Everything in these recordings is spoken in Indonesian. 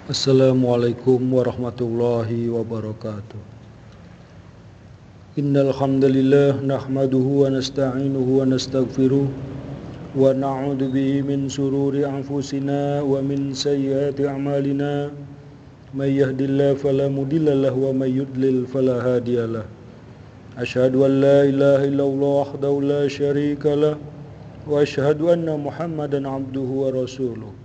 Assalamualaikum warahmatullahi wabarakatuh. Innal hamdalillah nahmaduhu wa nasta'inuhu wa nastaghfiruh wa na'udzu bihi min shururi anfusina wa min sayyiati a'malina. May yahdihillahu fala mudilla lahu wa may yudlil fala hadiyalah. Asyhadu an la ilaha illallah wahdahu la syarika lah wa asyhadu anna Muhammadan abduhu wa rasuluh.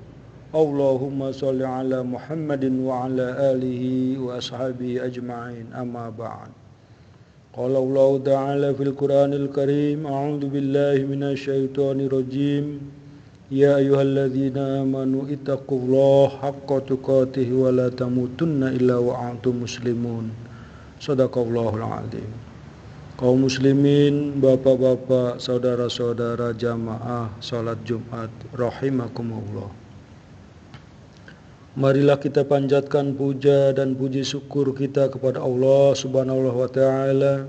Allahumma sholli ala Muhammadin wa ala alihi wa ashabihi ajma'in, amma ba'd. Qala Allah ta'ala fil Qur'anil Karim, a'udzu billahi minasy syaithanir rajim. Ya ayyuhalladzina amanu ittaqullaha haqqa tuqatih wa la tamutunna illa wa antum muslimun. Shadaqallahul adzim. Kaum muslimin, bapak-bapak, saudara-saudara jamaah salat Jumat rahimakumullah. Marilah kita panjatkan puja dan puji syukur kita kepada Allah Subhanahu wa Ta'ala.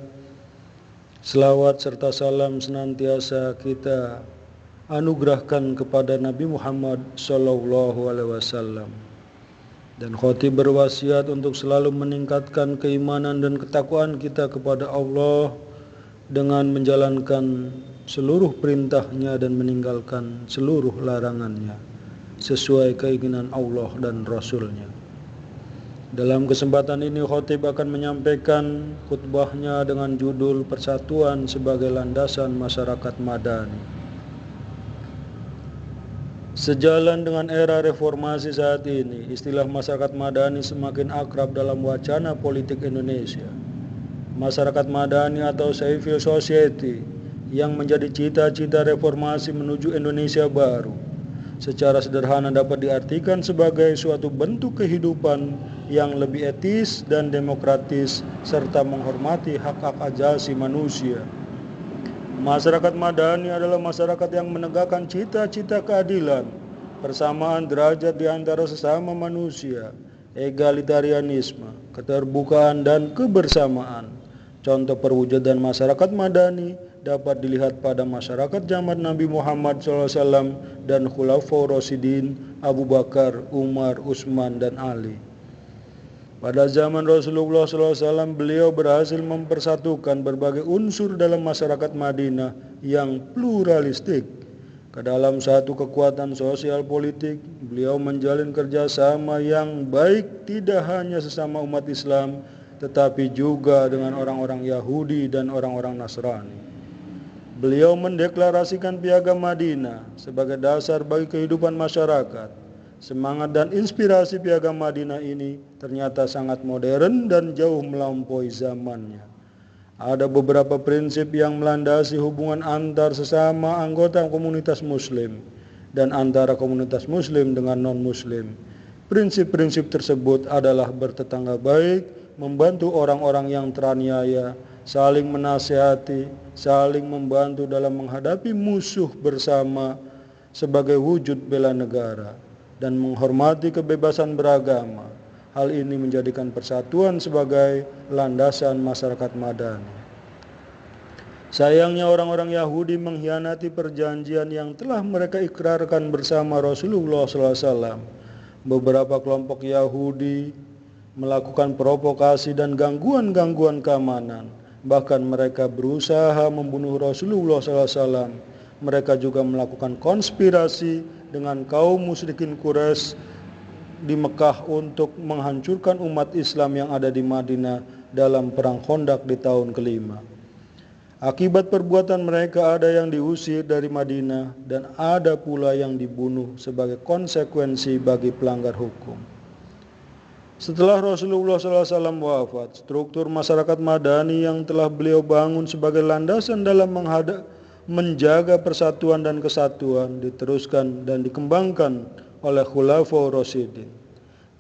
Selawat serta salam senantiasa kita anugerahkan kepada Nabi Muhammad Sallallahu Alaihi Wasallam. Dan khatib berwasiat untuk selalu meningkatkan keimanan dan ketakwaan kita kepada Allah dengan menjalankan seluruh perintahnya dan meninggalkan seluruh larangannya sesuai keinginan Allah dan Rasulnya. Dalam kesempatan ini khatib akan menyampaikan khutbahnya dengan judul Persatuan sebagai Landasan Masyarakat Madani. Sejalan dengan era reformasi saat ini, istilah masyarakat madani semakin akrab dalam wacana politik Indonesia. Masyarakat madani atau civil society yang menjadi cita-cita reformasi menuju Indonesia baru secara sederhana dapat diartikan sebagai suatu bentuk kehidupan yang lebih etis dan demokratis serta menghormati hak-hak asasi manusia. Masyarakat madani adalah masyarakat yang menegakkan cita-cita keadilan, persamaan derajat di antara sesama manusia, egalitarianisme, keterbukaan dan kebersamaan. Contoh perwujudan masyarakat madani dapat dilihat pada masyarakat zaman Nabi Muhammad SAW dan Khulafaur Rasyidin Abu Bakar, Umar, Utsman, dan Ali. Pada zaman Rasulullah SAW, beliau berhasil mempersatukan berbagai unsur dalam masyarakat Madinah yang pluralistik. Ke dalam satu kekuatan sosial politik, beliau menjalin kerjasama yang baik tidak hanya sesama umat Islam, tetapi juga dengan orang-orang Yahudi dan orang-orang Nasrani. Beliau mendeklarasikan Piagam Madinah sebagai dasar bagi kehidupan masyarakat. Semangat dan inspirasi Piagam Madinah ini ternyata sangat modern dan jauh melampaui zamannya. Ada beberapa prinsip yang melandasi hubungan antar sesama anggota komunitas muslim dan antara komunitas muslim dengan non-muslim. Prinsip-prinsip tersebut adalah bertetangga baik, membantu orang-orang yang teraniaya, saling menasihati, saling membantu dalam menghadapi musuh bersama sebagai wujud bela negara, dan menghormati kebebasan beragama. Hal ini menjadikan persatuan sebagai landasan masyarakat madani. Sayangnya orang-orang Yahudi mengkhianati perjanjian yang telah mereka ikrarkan bersama Rasulullah SAW. Beberapa kelompok Yahudi melakukan provokasi dan gangguan-gangguan keamanan. Bahkan mereka berusaha membunuh Rasulullah SAW. Mereka juga melakukan konspirasi dengan kaum musyrikin Quraisy di Mekah untuk menghancurkan umat Islam yang ada di Madinah dalam perang Khandaq di tahun kelima. Akibat perbuatan mereka ada yang diusir dari Madinah dan ada pula yang dibunuh sebagai konsekuensi bagi pelanggar hukum. Setelah Rasulullah SAW wafat, struktur masyarakat madani yang telah beliau bangun sebagai landasan dalam menjaga persatuan dan kesatuan diteruskan dan dikembangkan oleh Khulafaur Rasyidin.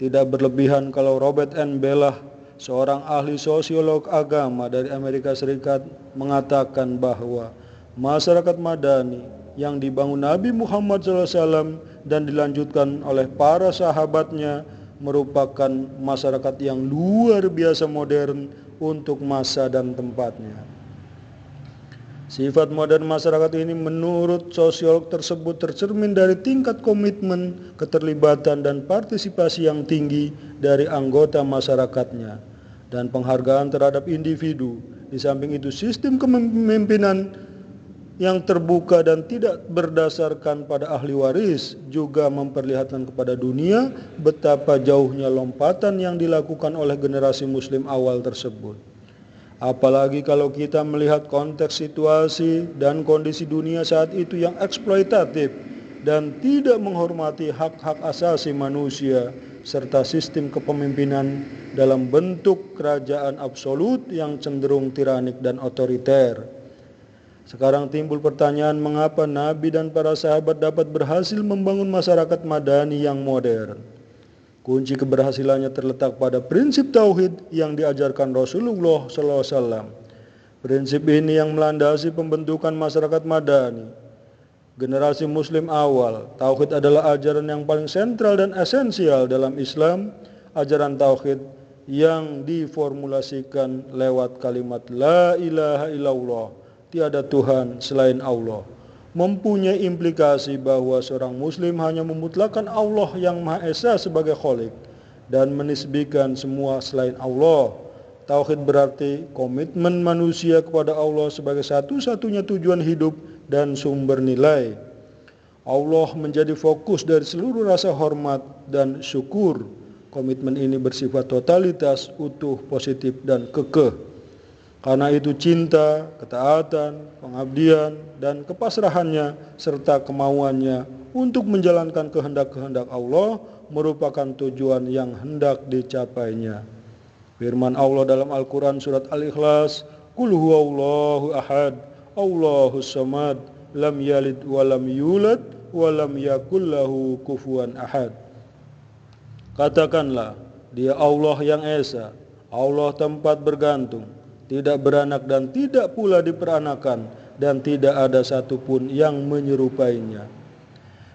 Tidak berlebihan kalau Robert N. Bellah, seorang ahli sosiolog agama dari Amerika Serikat, mengatakan bahwa masyarakat madani yang dibangun Nabi Muhammad SAW dan dilanjutkan oleh para sahabatnya merupakan masyarakat yang luar biasa modern untuk masa dan tempatnya. Sifat modern masyarakat ini menurut sosiolog tersebut tercermin dari tingkat komitmen, keterlibatan, dan partisipasi yang tinggi dari anggota masyarakatnya dan penghargaan terhadap individu. Di samping itu, sistem kepemimpinan yang terbuka dan tidak berdasarkan pada ahli waris juga memperlihatkan kepada dunia betapa jauhnya lompatan yang dilakukan oleh generasi muslim awal tersebut. Apalagi kalau kita melihat konteks situasi dan kondisi dunia saat itu yang eksploitatif dan tidak menghormati hak-hak asasi manusia serta sistem kepemimpinan dalam bentuk kerajaan absolut yang cenderung tiranik dan otoriter. Sekarang timbul pertanyaan, mengapa Nabi dan para sahabat dapat berhasil membangun masyarakat madani yang modern? Kunci keberhasilannya terletak pada prinsip tauhid yang diajarkan Rasulullah SAW. Prinsip ini yang melandasi pembentukan masyarakat madani. Generasi muslim awal, tauhid adalah ajaran yang paling sentral dan esensial dalam Islam. Ajaran tauhid yang diformulasikan lewat kalimat La ilaha illallah, tiada Tuhan selain Allah, mempunyai implikasi bahwa seorang muslim hanya memutlakkan Allah yang Maha Esa sebagai Khalik dan menisbikan semua selain Allah. Tauhid berarti komitmen manusia kepada Allah sebagai satu-satunya tujuan hidup dan sumber nilai. Allah menjadi fokus dari seluruh rasa hormat dan syukur. Komitmen ini bersifat totalitas, utuh, positif, dan kekeh. Karena itu cinta, ketaatan, pengabdian, dan kepasrahannya serta kemauannya untuk menjalankan kehendak-kehendak Allah merupakan tujuan yang hendak dicapainya. Firman Allah dalam Al-Quran surat Al-Ikhlas, Qul huwallahu ahad, Allahus samad, lam yalid walam yulad, walam yakul lahu kufuwan ahad. Katakanlah, Dia Allah yang Esa, Allah tempat bergantung, tidak beranak dan tidak pula diperanakan, dan tidak ada satupun yang menyerupainya.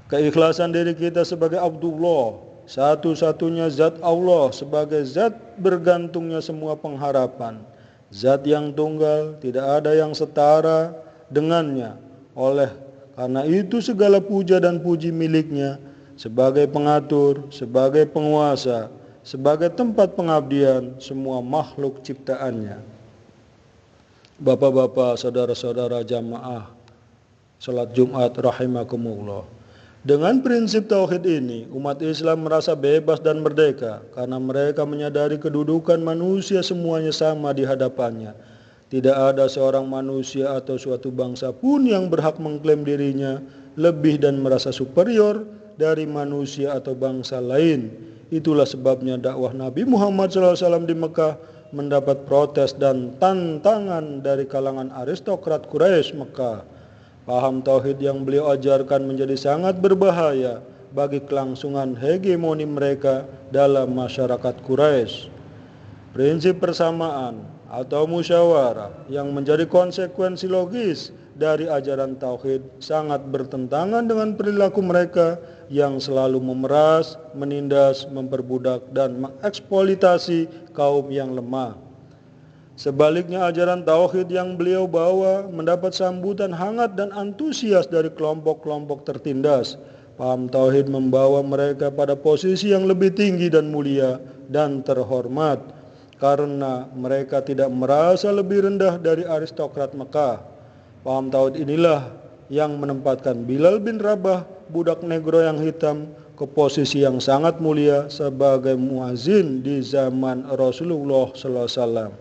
Keikhlasan diri kita sebagai Abdullah, satu-satunya zat Allah sebagai zat bergantungnya semua pengharapan, zat yang tunggal, tidak ada yang setara dengannya. Oleh karena itu segala puja dan puji miliknya sebagai pengatur, sebagai penguasa, sebagai tempat pengabdian semua makhluk ciptaannya. Bapak-bapak, saudara-saudara jamaah salat Jumat rahimakumullah. Dengan prinsip tauhid ini, umat Islam merasa bebas dan merdeka karena mereka menyadari kedudukan manusia semuanya sama di hadapannya. Tidak ada seorang manusia atau suatu bangsa pun yang berhak mengklaim dirinya lebih dan merasa superior dari manusia atau bangsa lain. Itulah sebabnya dakwah Nabi Muhammad SAW di Mekah mendapat protes dan tantangan dari kalangan aristokrat Quraisy Mekah. Paham tauhid yang beliau ajarkan menjadi sangat berbahaya bagi kelangsungan hegemoni mereka dalam masyarakat Quraisy. Prinsip persamaan atau musyawarah yang menjadi konsekuensi logis dari ajaran tauhid sangat bertentangan dengan perilaku mereka yang selalu memeras, menindas, memperbudak, dan mengeksploitasi kaum yang lemah. Sebaliknya, ajaran tauhid yang beliau bawa mendapat sambutan hangat dan antusias dari kelompok-kelompok tertindas. Paham tauhid membawa mereka pada posisi yang lebih tinggi dan mulia dan terhormat karena mereka tidak merasa lebih rendah dari aristokrat Mekah. Paham tauhid inilah yang menempatkan Bilal bin Rabah, budak negro yang hitam, ke posisi yang sangat mulia sebagai muazin di zaman Rasulullah SAW.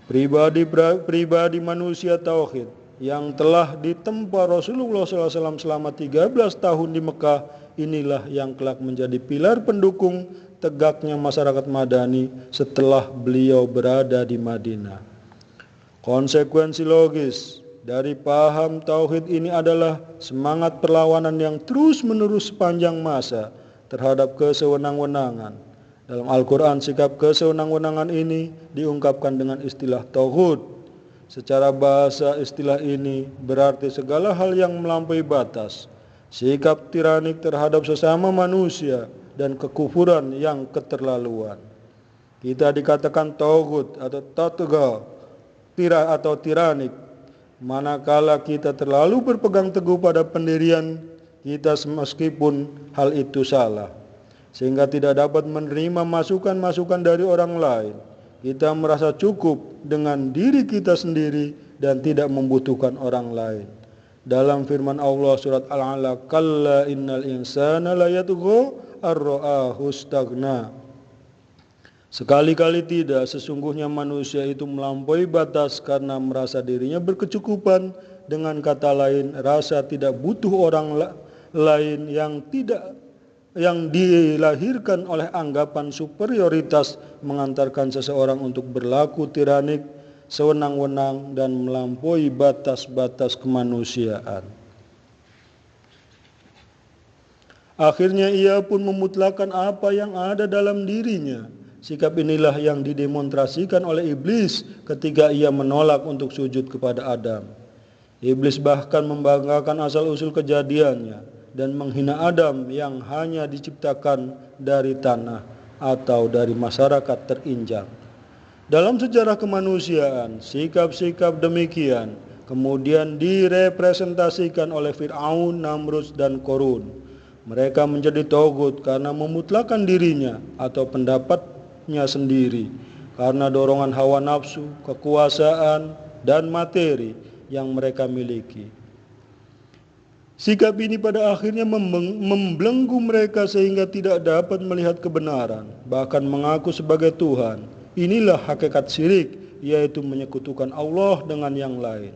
Pribadi manusia tauhid yang telah ditempa Rasulullah SAW selama 13 tahun di Mekah, inilah yang kelak menjadi pilar pendukung tegaknya masyarakat Madani setelah beliau berada di Madinah. Konsekuensi logis dari paham tauhid ini adalah semangat perlawanan yang terus-menerus sepanjang masa terhadap kesewenang-wenangan. Dalam Al-Quran, sikap kesewenang-wenangan ini diungkapkan dengan istilah tauhid. Secara bahasa, istilah ini berarti segala hal yang melampaui batas, sikap tiranik terhadap sesama manusia, dan kekufuran yang keterlaluan. Kita dikatakan tauhid atau tatagal, atau tiranik manakala kita terlalu berpegang teguh pada pendirian kita meskipun hal itu salah, sehingga tidak dapat menerima masukan-masukan dari orang lain. Kita merasa cukup dengan diri kita sendiri dan tidak membutuhkan orang lain. Dalam firman Allah surat Al-Alaq, "Kalla innal insana layatgha ar-ra'ahu istaghna." Sekali-kali tidak, sesungguhnya manusia itu melampaui batas karena merasa dirinya berkecukupan. Dengan kata lain, rasa tidak butuh orang lain yang dilahirkan oleh anggapan superioritas mengantarkan seseorang untuk berlaku tiranik, sewenang-wenang dan melampaui batas-batas kemanusiaan. Akhirnya ia pun memutlakkan apa yang ada dalam dirinya. Sikap inilah yang didemonstrasikan oleh iblis ketika ia menolak untuk sujud kepada Adam. Iblis bahkan membanggakan asal-usul kejadiannya dan menghina Adam yang hanya diciptakan dari tanah atau dari masyarakat terinjak. Dalam sejarah kemanusiaan, sikap-sikap demikian kemudian direpresentasikan oleh Fir'aun, Namrud, dan Korun. Mereka menjadi togut karena memutlakan dirinya atau pendapatnya sendiri, karena dorongan hawa nafsu, kekuasaan, dan materi yang mereka miliki. Sikap ini pada akhirnya membelenggu mereka sehingga tidak dapat melihat kebenaran, bahkan mengaku sebagai Tuhan. Inilah hakikat syirik, yaitu menyekutukan Allah dengan yang lain.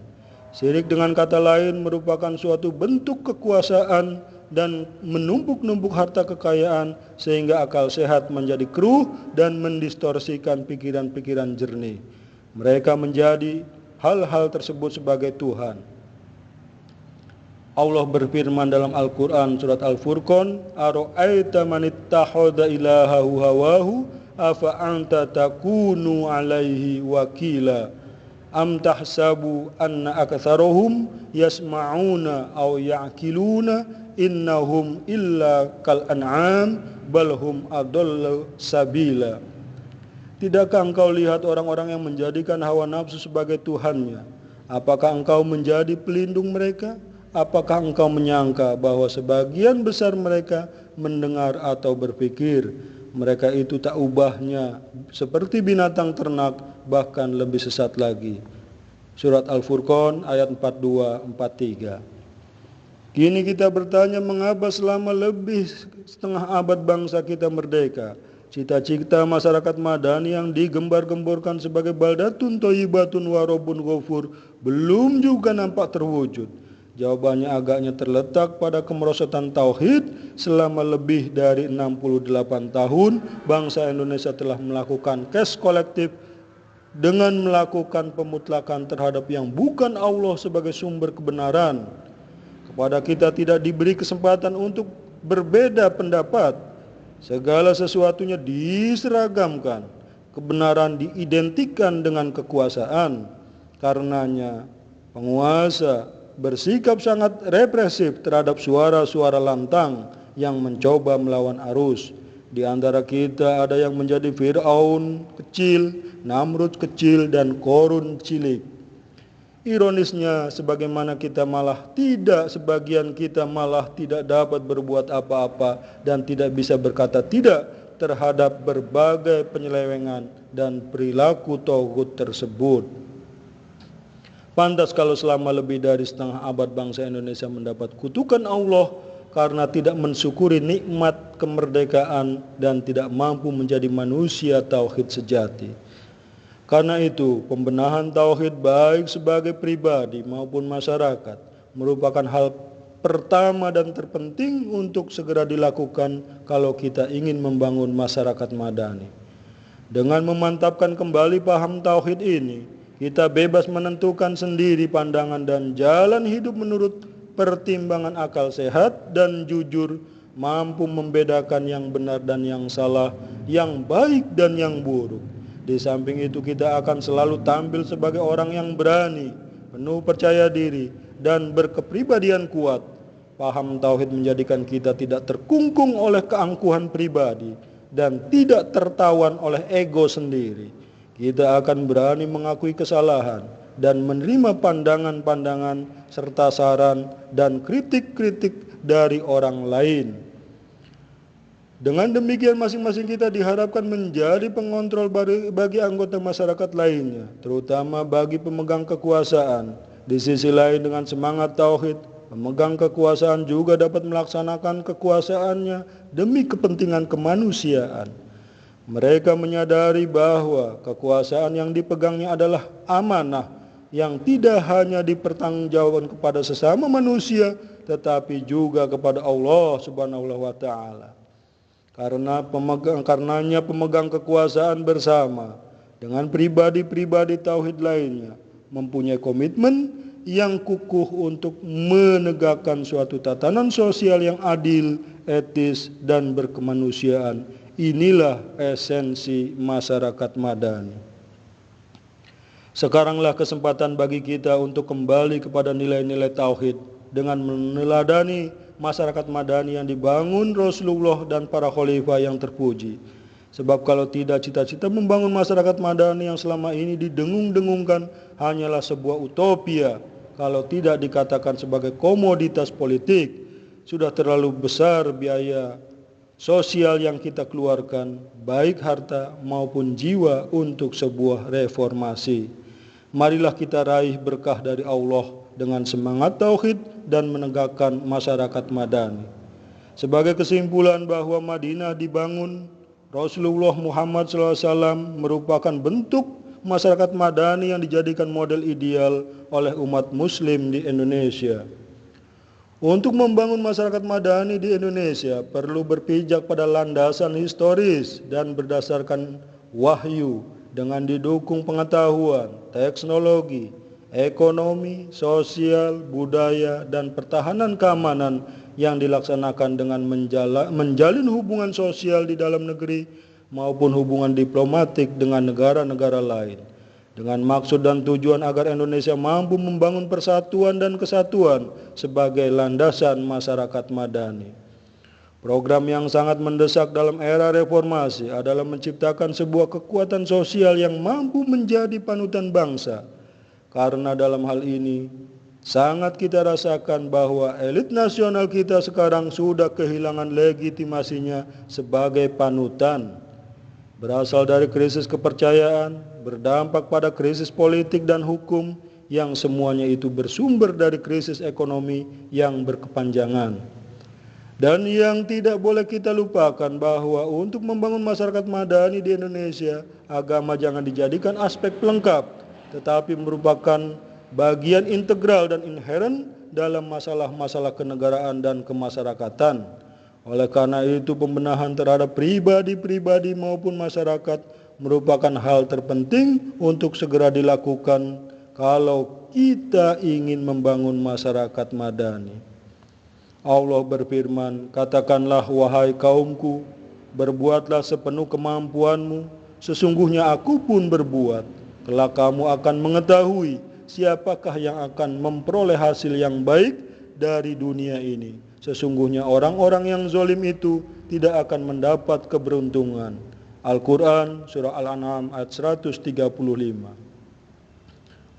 Syirik dengan kata lain merupakan suatu bentuk kekuasaan dan menumpuk-numpuk harta kekayaan sehingga akal sehat menjadi keruh dan mendistorsikan pikiran-pikiran jernih. Mereka menjadi hal-hal tersebut sebagai Tuhan. Allah berfirman dalam Al-Quran surat Al-Furqan, "Ara'aita man ittakhadha ilahahu hawahu afa anta takunu alaihi wakila am tahsabu anna aktsarahum yasma'una aw ya'qiluna innahum illa kal an'am bal hum adallu sabila." Tidakkah engkau lihat orang-orang yang menjadikan hawa nafsu sebagai Tuhannya? Apakah engkau menjadi pelindung mereka? Apakah engkau menyangka bahwa sebagian besar mereka mendengar atau berpikir mereka itu tak ubahnya seperti binatang ternak, bahkan lebih sesat lagi? Surat Al-Furqan ayat 42-43. Kini kita bertanya, mengapa selama lebih setengah abad bangsa kita merdeka, cita-cita masyarakat Madani yang digembar-gemborkan sebagai baldatun thayyibatun wa rabbun ghafur belum juga nampak terwujud? Jawabannya agaknya terletak pada kemerosotan tauhid. Selama lebih dari 68 tahun, bangsa Indonesia telah melakukan kes kolektif dengan melakukan pemutlakan terhadap yang bukan Allah sebagai sumber kebenaran. Kepada kita tidak diberi kesempatan untuk berbeda pendapat. Segala sesuatunya diseragamkan. Kebenaran diidentikan dengan kekuasaan. Karenanya penguasa bersikap sangat represif terhadap suara-suara lantang yang mencoba melawan arus. Di antara kita ada yang menjadi Fir'aun kecil, Namrud kecil, dan Korun cilik. Ironisnya, sebagian kita malah tidak dapat berbuat apa-apa dan tidak bisa berkata tidak terhadap berbagai penyelewengan dan perilaku togut tersebut. Pantas kalau selama lebih dari setengah abad bangsa Indonesia mendapat kutukan Allah karena tidak mensyukuri nikmat kemerdekaan dan tidak mampu menjadi manusia tauhid sejati. Karena itu, pembenahan tauhid baik sebagai pribadi maupun masyarakat merupakan hal pertama dan terpenting untuk segera dilakukan kalau kita ingin membangun masyarakat madani. Dengan memantapkan kembali paham tauhid ini, kita bebas menentukan sendiri pandangan dan jalan hidup menurut pertimbangan akal sehat dan jujur, mampu membedakan yang benar dan yang salah, yang baik dan yang buruk. Di samping itu kita akan selalu tampil sebagai orang yang berani, penuh percaya diri, dan berkepribadian kuat. Paham tauhid menjadikan kita tidak terkungkung oleh keangkuhan pribadi dan tidak tertawan oleh ego sendiri. Kita akan berani mengakui kesalahan, dan menerima pandangan-pandangan serta saran dan kritik-kritik dari orang lain. Dengan demikian masing-masing kita diharapkan menjadi pengontrol bagi anggota masyarakat lainnya, terutama bagi pemegang kekuasaan. Di sisi lain, dengan semangat tauhid, pemegang kekuasaan juga dapat melaksanakan kekuasaannya demi kepentingan kemanusiaan. Mereka menyadari bahwa kekuasaan yang dipegangnya adalah amanah yang tidak hanya dipertanggungjawabkan kepada sesama manusia, tetapi juga kepada Allah Subhanahu wa Ta'ala. Karenanya pemegang kekuasaan bersama dengan pribadi-pribadi tauhid lainnya mempunyai komitmen yang kukuh untuk menegakkan suatu tatanan sosial yang adil, etis, dan berkemanusiaan. Inilah esensi masyarakat madani. Sekaranglah kesempatan bagi kita untuk kembali kepada nilai-nilai tauhid dengan meneladani masyarakat madani yang dibangun Rasulullah dan para khalifah yang terpuji. Sebab kalau tidak, cita-cita membangun masyarakat madani yang selama ini didengung-dengungkan hanyalah sebuah utopia. Kalau tidak dikatakan sebagai komoditas politik, sudah terlalu besar biaya sosial yang kita keluarkan, baik harta maupun jiwa untuk sebuah reformasi. Marilah kita raih berkah dari Allah dengan semangat tauhid dan menegakkan masyarakat madani. Sebagai kesimpulan bahwa Madinah dibangun Rasulullah Muhammad SAW merupakan bentuk masyarakat madani yang dijadikan model ideal oleh umat muslim di Indonesia. Untuk membangun masyarakat madani di Indonesia perlu berpijak pada landasan historis dan berdasarkan wahyu dengan didukung pengetahuan, teknologi, ekonomi, sosial, budaya, dan pertahanan keamanan yang dilaksanakan dengan menjalin hubungan sosial di dalam negeri maupun hubungan diplomatik dengan negara-negara lain, dengan maksud dan tujuan agar Indonesia mampu membangun persatuan dan kesatuan sebagai landasan masyarakat madani. Program yang sangat mendesak dalam era reformasi adalah menciptakan sebuah kekuatan sosial yang mampu menjadi panutan bangsa. Karena dalam hal ini sangat kita rasakan bahwa elit nasional kita sekarang sudah kehilangan legitimasinya sebagai panutan. Berasal dari krisis kepercayaan, berdampak pada krisis politik dan hukum, yang semuanya itu bersumber dari krisis ekonomi yang berkepanjangan. Dan yang tidak boleh kita lupakan bahwa untuk membangun masyarakat madani di Indonesia, agama jangan dijadikan aspek pelengkap, tetapi merupakan bagian integral dan inheren dalam masalah-masalah kenegaraan dan kemasyarakatan. Oleh karena itu, pembenahan terhadap pribadi-pribadi maupun masyarakat merupakan hal terpenting untuk segera dilakukan kalau kita ingin membangun masyarakat madani. Allah berfirman, "Katakanlah wahai kaumku, berbuatlah sepenuh kemampuanmu, sesungguhnya aku pun berbuat. Kelak kamu akan mengetahui siapakah yang akan memperoleh hasil yang baik dari dunia ini. Sesungguhnya orang-orang yang zalim itu tidak akan mendapat keberuntungan." Al-Quran Surah Al-An'am ayat 135.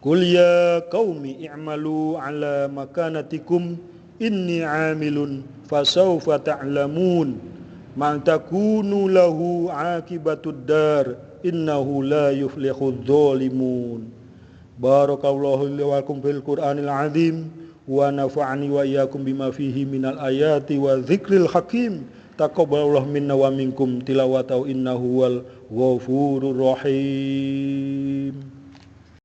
Qul ya qaumi i'malu ala makanatikum inni 'amilun fasawfa ta'lamun man takunu lahu 'aqibatud dar innahu la yuflihudz zalimun. Barakallahu li wa lakum fil Qur'anil 'azim wa nafa'ani wa iyyakum bima fihi minal ayati wa dzikril hakim. Taqabbalallahu minna wa minkum tilawatahu innahu wal ghafurur rahim.